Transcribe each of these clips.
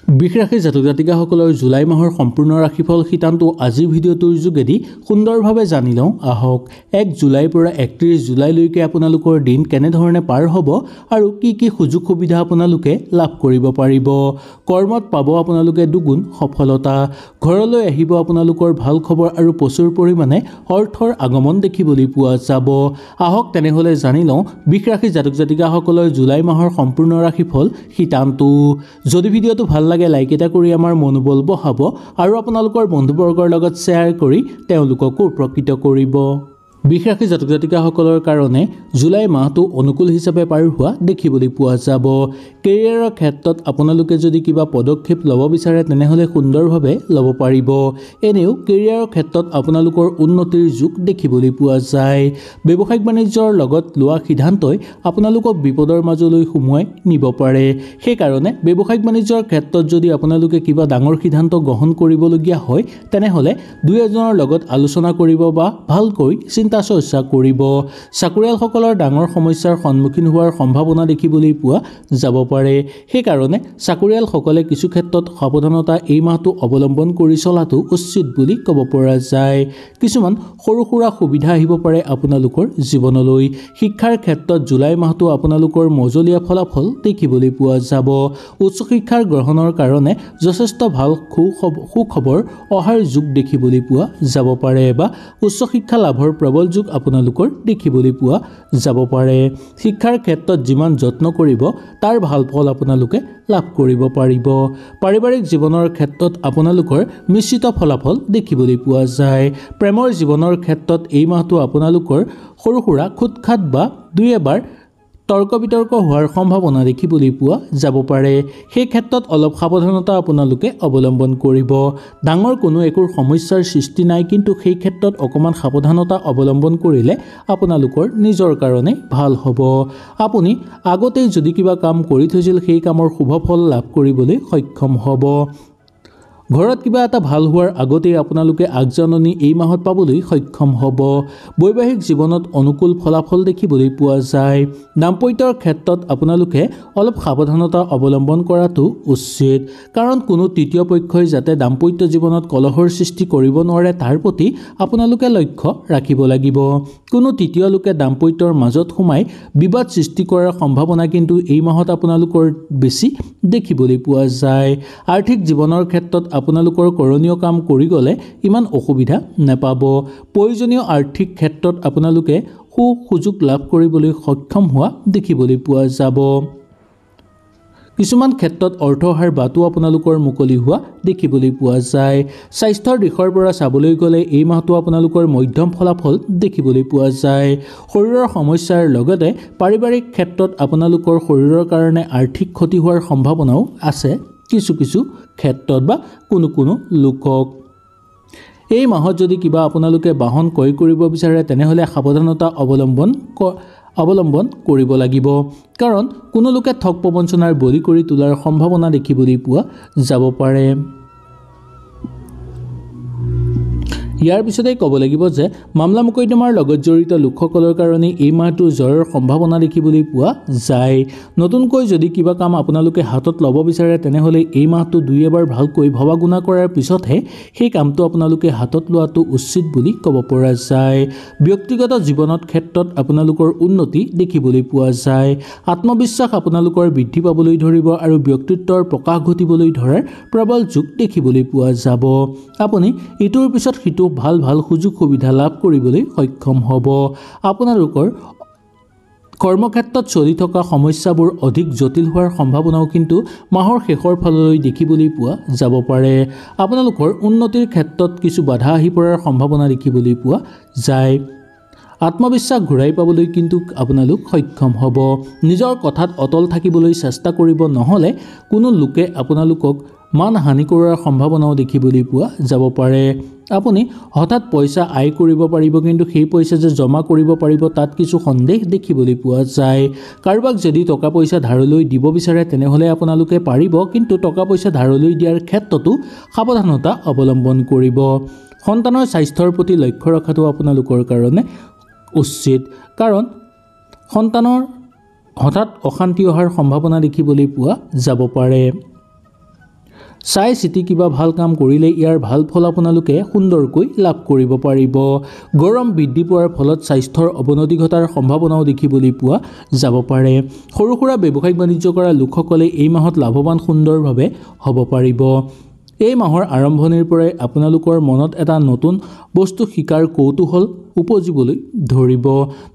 বৃষ ৰাশি জাতক জাতিকাসকলৰ জুলাই মাহৰ সম্পূৰ্ণ ৰাশিফল শিতানটো আজিৰ ভিডিঅ'টোৰ যোগেদি সুন্দৰভাৱে জানি লওঁ আহক। 1 জুলাইৰ পৰা 31 জুলাইলৈকে আপোনালোকৰ দিন কেনেধৰণে পাৰ হ'ব আৰু কি সুযোগ সুবিধা আপোনালোকে লাভ কৰিব পাৰিব। কৰ্মত পাব আপোনালোকে দুগুণ সফলতা, ঘৰলৈ আহিব আপোনালোকৰ ভাল খবৰ আৰু প্ৰচুৰ পৰিমাণে অৰ্থৰ আগমন দেখিবলৈ পোৱা যাব। আহক তেনেহ'লে জানি লওঁ বৃষ ৰাশি জাতক জাতিকাসকলৰ জুলাই মাহৰ সম্পূৰ্ণ ৰাশিফল শিতানটো। যদি ভিডিঅ'টো ভাল লাগে লাইক এটা কৰি আমাৰ মনোবল বঢ়াব আৰু আপোনালোকৰ বন্ধুবৰ্গৰ লগত শ্বেয়াৰ কৰি তেওঁলোককো উপকৃত কৰিব। বৃষ ৰাশি জাতক জাতিকাসকলৰ কাৰণে জুলাই মাহটো অনুকূল হিচাপে পাৰ হোৱা দেখিবলৈ পোৱা যাব। কেৰিয়াৰৰ ক্ষেত্ৰত আপোনালোকে যদি কিবা পদক্ষেপ ল'ব বিচাৰে তেনেহ'লে সুন্দৰভাৱে ল'ব পাৰিব। এনেও কেৰিয়াৰৰ ক্ষেত্ৰত আপোনালোকৰ উন্নতিৰ যোগ দেখিবলৈ পোৱা যায়। ব্যৱসায়িক বাণিজ্যৰ লগত লোৱা সিদ্ধান্তই আপোনালোকক বিপদৰ মাজলৈ সুমুৱাই নিব পাৰে। সেইকাৰণে ব্যৱসায়িক বাণিজ্যৰ ক্ষেত্ৰত যদি আপোনালোকে কিবা ডাঙৰ সিদ্ধান্ত গ্ৰহণ কৰিবলগীয়া হয় তেনেহ'লে দুই এজনৰ লগত আলোচনা কৰিব বা ভালকৈ চিন্তা চৰ্চা কৰিব। চাকৰিয়ালসকলৰ ডাঙৰ সমস্যাৰ সন্মুখীন হোৱাৰ সম্ভাৱনা দেখিবলৈ পোৱা যাব পাৰে। সেইকাৰণে চাকৰিয়ালসকলে কিছু ক্ষেত্ৰত সাৱধানতা এই মাহটো অৱলম্বন কৰি চলাটো উচিত বুলি ক'ব পৰা যায়। কিছুমান সৰু সুৰা সুবিধা আহিব পাৰে আপোনালোকৰ জীৱনলৈ। শিক্ষাৰ ক্ষেত্ৰত জুলাই মাহটো আপোনালোকৰ মজলীয়া ফলাফল দেখিবলৈ পোৱা যাব। উচ্চ শিক্ষাৰ গ্ৰহণৰ কাৰণে যথেষ্ট ভাল সুখবৰ অহাৰ যোগ দেখিবলৈ পোৱা যাব পাৰে বা উচ্চ শিক্ষা লাভৰ প্ৰবল যোগ আপোনালোকৰ দেখিবলৈ পোৱা যাব পাৰে। শিক্ষাৰ ক্ষেত্ৰত যিমান যত্ন কৰিব তাৰ ভাল ফল আপোনালোকে লাভ কৰিব পাৰিব। পাৰিবাৰিক জীৱনৰ ক্ষেত্ৰত আপোনালোকৰ মিশ্ৰিত ফলাফল দেখিবলৈ পোৱা যায়। প্ৰেমৰ জীৱনৰ ক্ষেত্ৰত এই মাহটো আপোনালোকৰ সৰু সুৰা খুটখাট বা দুই এবাৰ তৰ্ক বিতৰ্ক হোৱাৰ সম্ভাৱনা দেখিবলৈ পোৱা যাব পাৰে। সেই ক্ষেত্ৰত অলপ সাৱধানতা আপোনালোকে অৱলম্বন কৰিব। ডাঙৰ কোনো একো সমস্যাৰ সৃষ্টি নাই, কিন্তু সেই ক্ষেত্ৰত অকণমান সাৱধানতা অৱলম্বন কৰিলে আপোনালোকৰ নিজৰ কাৰণে ভাল হ'ব। আপুনি আগতেই যদি কিবা কাম কৰি থৈছিল সেই কামৰ শুভ ফল লাভ কৰিবলৈ সক্ষম হ'ব। ঘৰত কিবা এটা ভাল হোৱাৰ আগতেই আপোনালোকে আগজাননী এই মাহত পাবলৈ সক্ষম হ'ব। বৈবাহিক জীৱনত অনুকূল ফলাফল দেখিবলৈ পোৱা যায়। দাম্পত্যৰ ক্ষেত্ৰত আপোনালোকে অলপ সাৱধানতা অৱলম্বন কৰাটো উচিত, কাৰণ কোনো তৃতীয় পক্ষই যাতে দাম্পত্য জীৱনত কলহৰ সৃষ্টি কৰিব নোৱাৰে তাৰ প্ৰতি আপোনালোকে লক্ষ্য ৰাখিব লাগিব। কোনো তৃতীয় লোকে দাম্পত্যৰ মাজত সোমাই বিবাদ সৃষ্টি কৰাৰ সম্ভাৱনা কিন্তু এই মাহত আপোনালোকৰ বেছি দেখিবলৈ পোৱা যায়। আৰ্থিক জীৱনৰ ক্ষেত্ৰত আপোনালোকৰ কৰণীয় কাম কৰি গ'লে ইমান অসুবিধা নাপাব। প্ৰয়োজনীয় আৰ্থিক ক্ষেত্ৰত আপোনালোকে সুযোগ লাভ কৰিবলৈ সক্ষম হোৱা দেখিবলৈ পোৱা যাব। কিছুমান ক্ষেত্ৰত অৰ্থ অহাৰ বাটো আপোনালোকৰ মুকলি হোৱা দেখিবলৈ পোৱা যায়। স্বাস্থ্যৰ দিশৰ পৰা চাবলৈ গ'লে এই মাহটো আপোনালোকৰ মধ্যম ফলাফল দেখিবলৈ পোৱা যায়। শৰীৰৰ সমস্যাৰ লগতে পাৰিবাৰিক ক্ষেত্ৰত আপোনালোকৰ শৰীৰৰ কাৰণে আৰ্থিক ক্ষতি হোৱাৰ সম্ভাৱনাও আছে কিছু ক্ষেত্ৰত বা কোনো লোকক। এই মাহত যদি কিবা আপোনালোকে বাহন ক্ৰয় কৰিব বিচাৰে তেনেহ'লে সাৱধানতা অৱলম্বন কৰিব লাগিব, কাৰণ কোনো লোকে ঠগ প্ৰবঞ্চনাৰ বলি কৰি তোলাৰ সম্ভাৱনা দেখিবলৈ পোৱা যাব পাৰে। ইয়াৰ পিছতে ক'ব লাগিব যে মামলা মোকদ্দমাৰ লগত জড়িত লোকসকলৰ কাৰণে এই মাহটো জয়ৰ সম্ভাৱনা দেখিবলৈ পোৱা যায়। নতুনকৈ যদি কিবা কাম আপোনালোকে হাতত ল'ব বিচাৰে তেনেহ'লে এই মাহটো দুই এবাৰ ভালকৈ ভবা গুণা কৰাৰ পিছতহে সেই কামটো আপোনালোকে হাতত লোৱাটো উচিত বুলি ক'ব পৰা যায়। ব্যক্তিগত জীৱনত ক্ষেত্ৰত আপোনালোকৰ উন্নতি দেখিবলৈ পোৱা যায়। আত্মবিশ্বাস আপোনালোকৰ বৃদ্ধি পাবলৈ ধৰিব আৰু ব্যক্তিত্বৰ প্ৰকাশ ঘটিবলৈ ধৰাৰ প্ৰবল যোগ দেখিবলৈ পোৱা যাব। আপুনি ইটোৰ পিছত সিটো ভাল সুযোগ সুবিধা লাভ কৰিবলৈ সক্ষম হ'ব। আপোনালোকৰ কৰ্মক্ষেত্ৰত চলি থকা সমস্যাবোৰ অধিক জটিল হোৱাৰ সম্ভাৱনাও কিন্তু মাহৰ শেষৰ ফাললৈ দেখিবলৈ পোৱা যাব পাৰে। আপোনালোকৰ উন্নতিৰ ক্ষেত্ৰত কিছু বাধা আহি পৰাৰ সম্ভাৱনা দেখিবলৈ পোৱা যায়। আত্মবিশ্বাস ঘূৰাই পাবলৈ কিন্তু আপোনালোক সক্ষম হ'ব। নিজৰ কথাত অটল থাকিবলৈ চেষ্টা কৰিব, নহ'লে কোনো লোকে আপোনালোকক মানহানি কৰাৰ সম্ভাৱনাও দেখিবলৈ পোৱা যাব পাৰে। আপুনি হঠাৎ পইচা আয় কৰিব পাৰিব, কিন্তু সেই পইচা যে জমা কৰিব পাৰিব তাত কিছু সন্দেহ দেখিবলৈ পোৱা যায়। কাৰোবাক যদি টকা পইচা ধাৰলৈ দিব বিচাৰে তেনেহ'লে আপোনালোকে পাৰিব, কিন্তু টকা পইচা ধাৰলৈ দিয়াৰ ক্ষেত্ৰতো সাৱধানতা অৱলম্বন কৰিব। সন্তানৰ স্বাস্থ্যৰ প্ৰতি লক্ষ্য ৰখাটো আপোনালোকৰ কাৰণে উচিত, কাৰণ সন্তানৰ হঠাৎ অশান্তি অহাৰ সম্ভাৱনা দেখিবলৈ পোৱা যাব পাৰে। চাই চিতি কিবা ভাল কাম কৰিলে ইয়াৰ ভাল ফল আপোনালোকে সুন্দৰকৈ লাভ কৰিব পাৰিব। গৰম বৃদ্ধি পোৱাৰ ফলত স্বাস্থ্যৰ অৱনতি ঘটাৰ সম্ভাৱনাও দেখিবলৈ পোৱা যাব পাৰে। সৰু সুৰা ব্যৱসায়িক বাণিজ্য কৰা লোকসকলে এই মাহত লাভৱান সুন্দৰভাৱে হ'ব পাৰিব। এই মাহৰ আৰম্ভণিৰ পৰাই আপোনালোকৰ মনত এটা নতুন বস্তু শিকাৰ কৌতূহল উপজিবলৈ ধৰিব।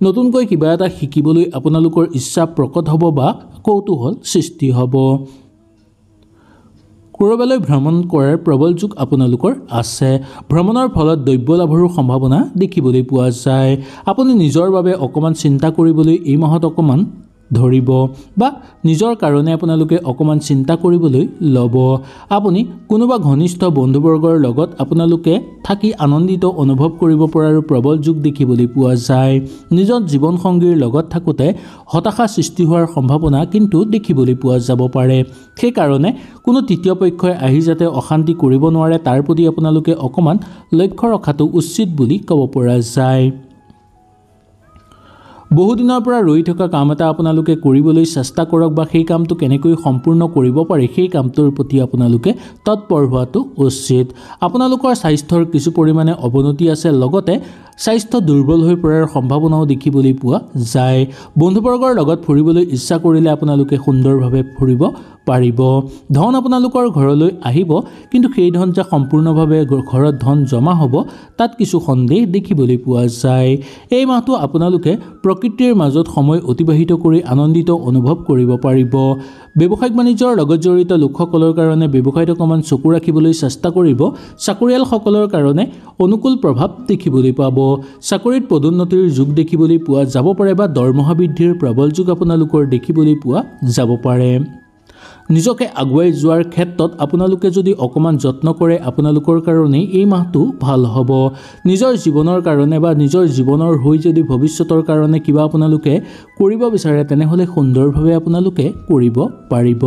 নতুনকৈ কিবা এটা শিকিবলৈ আপোনালোকৰ ইচ্ছা প্ৰকট হ'ব বা কৌতূহল সৃষ্টি হ'ব। ক'ৰবালৈ ভ্ৰমণ কৰাৰ প্ৰবল যোগ আপোনালোকৰ আছে। ভ্ৰমণৰ ফলত দ্ৰব্য লাভৰো সম্ভাৱনা দেখিবলৈ পোৱা যায়। আপুনি নিজৰ বাবে অকণমান চিন্তা কৰিবলৈ এই মাহত অকণমান ধৰিব বা নিজৰ কাৰণে আপোনালোকে অকণমান চিন্তা কৰিবলৈ ল'ব। আপুনি কোনোবা ঘনিষ্ঠ বন্ধুবৰ্গৰ লগত আপোনালোকে থাকি আনন্দিত অনুভৱ কৰিব পৰাৰ প্ৰবল যোগ দেখিবলৈ পোৱা যায়। নিজৰ জীৱনসংগীৰ লগত থাকোঁতে হতাশা সৃষ্টি হোৱাৰ সম্ভাৱনা কিন্তু দেখিবলৈ পোৱা যাব পাৰে। সেইকাৰণে কোনো তৃতীয় পক্ষই আহি যাতে অশান্তি কৰিব নোৱাৰে তাৰ প্ৰতি আপোনালোকে অকণমান লক্ষ্য ৰখাটো উচিত বুলি ক'ব পৰা যায়। বহুদিনৰ পৰা ৰৈ থকা কাম এটা আপোনালোকে কৰিবলৈ চেষ্টা কৰক বা সেই কামটো কেনেকৈ সম্পূৰ্ণ কৰিব পাৰি সেই কামটোৰ প্ৰতি আপোনালোকে তৎপৰ হোৱাটো উচিত। আপোনালোকৰ স্বাস্থ্যৰ কিছু পৰিমাণে অৱনতি আছে, লগতে স্বাস্থ্য দুৰ্বল হৈ পৰাৰ সম্ভাৱনাও দেখিবলৈ পোৱা যায়। বন্ধুবৰ্গৰ লগত ফুৰিবলৈ ইচ্ছা কৰিলে আপোনালোকে সুন্দৰভাৱে ফুৰিব পাৰিব। ধন আপোনালোকৰ ঘৰলৈ আহিব, কিন্তু সেই ধন যে সম্পূৰ্ণভাৱে ঘৰত ধন জমা হ'ব তাত কিছু সন্দেহ দেখিবলৈ পোৱা যায়। এই মাহটো আপোনালোকে প্ৰকৃতিৰ মাজত সময় অতিবাহিত কৰি আনন্দিত অনুভৱ কৰিব পাৰিব। ব্যৱসায়িক বাণিজ্যৰ লগত জড়িত লোকসকলৰ কাৰণে ব্যৱসায়ত অকণমান চকু ৰাখিবলৈ চেষ্টা কৰিব। চাকৰিয়ালসকলৰ কাৰণে অনুকূল প্ৰভাৱ দেখিবলৈ পাব। চাকৰিত পদোন্নতিৰ যোগ দেখিবলৈ পোৱা যাব পাৰে বা দৰমহা বৃদ্ধিৰ প্ৰবল যোগ আপোনালোকৰ দেখিবলৈ পোৱা যাব পাৰে। নিজকে আগুৱাই যোৱাৰ ক্ষেত্ৰত আপোনালোকে যদি অকণমান যত্ন কৰে আপোনালোকৰ কাৰণে এই মাহটো ভাল হ'ব। নিজৰ জীৱনৰ কাৰণে বা নিজৰ জীৱনৰ হৈ যদি ভৱিষ্যতৰ কাৰণে কিবা আপোনালোকে কৰিব বিচাৰে তেনেহ'লে সুন্দৰভাৱে আপোনালোকে কৰিব পাৰিব।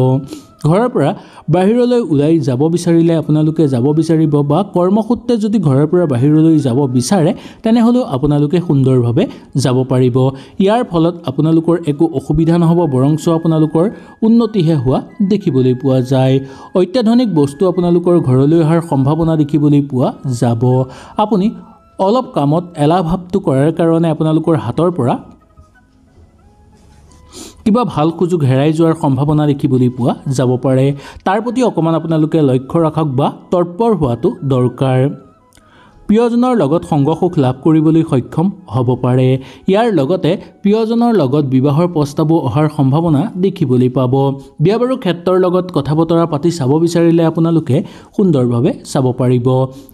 ঘৰৰ পৰা বাহিৰলৈ ওলাই যাব বিচাৰিলে আপোনালোকে যাব বিচাৰিব বা কৰ্মসূত্ৰে যদি ঘৰৰ পৰা বাহিৰলৈ যাব বিচাৰে তেনেহ'লেও আপোনালোকে সুন্দৰভাৱে যাব পাৰিব। ইয়াৰ ফলত আপোনালোকৰ একো অসুবিধা নহ'ব, বৰঞ্চ আপোনালোকৰ উন্নতিহে হোৱা দেখিবলৈ পোৱা যায়। অত্যাধুনিক বস্তু আপোনালোকৰ ঘৰলৈ অহাৰ সম্ভাৱনা দেখিবলৈ পোৱা যাব। আপুনি অলপ কামত এলাহ ভাৱটো কৰাৰ কাৰণে আপোনালোকৰ হাতৰ পৰা কিবা ভাল সুযোগ হেৰাই যোৱাৰ সম্ভাৱনা দেখিবলৈ পোৱা যাব পাৰে। তাৰ প্ৰতি অকণমান আপোনালোকে লক্ষ্য ৰাখক বা তৎপৰ হোৱাটো দৰকাৰ। প্ৰিয়জনৰ লগত সংগ সুখ লাভ কৰিবলৈ সক্ষম হ'ব পাৰে। ইয়াৰ লগতে প্ৰিয়জনৰ লগত বিবাহৰ প্ৰস্তাৱো অহাৰ সম্ভাৱনা দেখিবলৈ পাব। বিয়া বাৰু ক্ষেত্ৰৰ লগত কথা বতৰা পাতি চাব বিচাৰিলে আপোনালোকে সুন্দৰভাৱে চাব পাৰিব।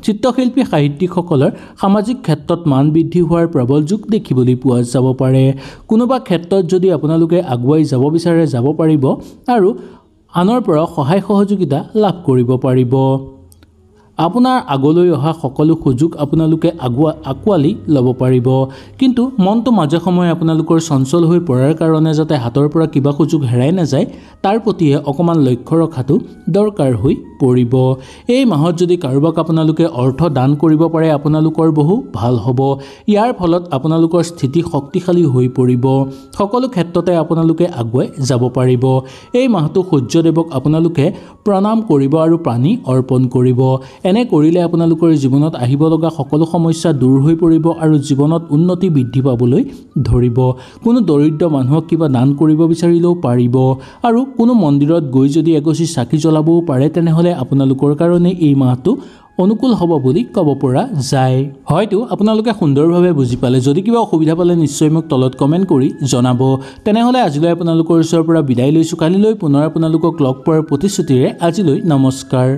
চিত্ৰশিল্পী সাহিত্যিকসকলৰ সামাজিক ক্ষেত্ৰত মান বৃদ্ধি হোৱাৰ প্ৰবল যোগ দেখিবলৈ পোৱা যাব পাৰে। কোনোবা ক্ষেত্ৰত যদি আপোনালোকে আগুৱাই যাব বিচাৰে যাব পাৰিব আৰু আনৰ পৰা সহায় সহযোগিতা লাভ কৰিব পাৰিব। আপোনাৰ আগলৈ অহা সকলো সুযোগ আপোনালোকে আঁকোৱালি ল'ব পাৰিব, কিন্তু মনটো মাজে সময়ে আপোনালোকৰ চঞ্চল হৈ পৰাৰ কাৰণে যাতে হাতৰ পৰা কিবা সুযোগ হেৰাই নাযায় তাৰ প্ৰতিহে অকণমান লক্ষ্য ৰখাটো দৰকাৰ হৈ পৰিব। এই মাহত যদি কাৰোবাক আপোনালোকে অৰ্থ দান কৰিব পাৰে আপোনালোকৰ বহু ভাল হ'ব। ইয়াৰ ফলত আপোনালোকৰ স্থিতি শক্তিশালী হৈ পৰিব। সকলো ক্ষেত্ৰতে আপোনালোকে আগুৱাই যাব পাৰিব। এই মাহটো সূৰ্যদেৱক আপোনালোকে প্ৰণাম কৰিব আৰু পানী অৰ্পণ কৰিব। এনে কৰিলে আপোনালোকৰ জীৱনত আহিব লগা সকলো সমস্যা দূৰ হৈ পৰিব আৰু জীৱনত উন্নতি বৃদ্ধি পাবলৈ ধৰিব। কোনো দৰিদ্ৰ মানুহক কিবা দান কৰিব বিচাৰিলেও পাৰিব আৰু কোনো মন্দিৰত গৈ যদি এগছি চাকি জ্বলাবও পাৰে তেনেহ'লে আপোনালোকৰ কাৰণে এই মাহটো অনুকূল হ'ব বুলি ক'ব পৰা যায়। হয়তো আপোনালোকে সুন্দৰভাৱে বুজি পালে। যদি কিবা অসুবিধা পালে নিশ্চয় মোক তলত কমেণ্ট কৰি জনাব। তেনেহ'লে আজিলৈ আপোনালোকৰ ওচৰৰ পৰা বিদায় লৈছোঁ। কালিলৈ পুনৰ আপোনালোকক লগ পোৱাৰ প্ৰতিশ্ৰুতিৰে আজিলৈ নমস্কাৰ।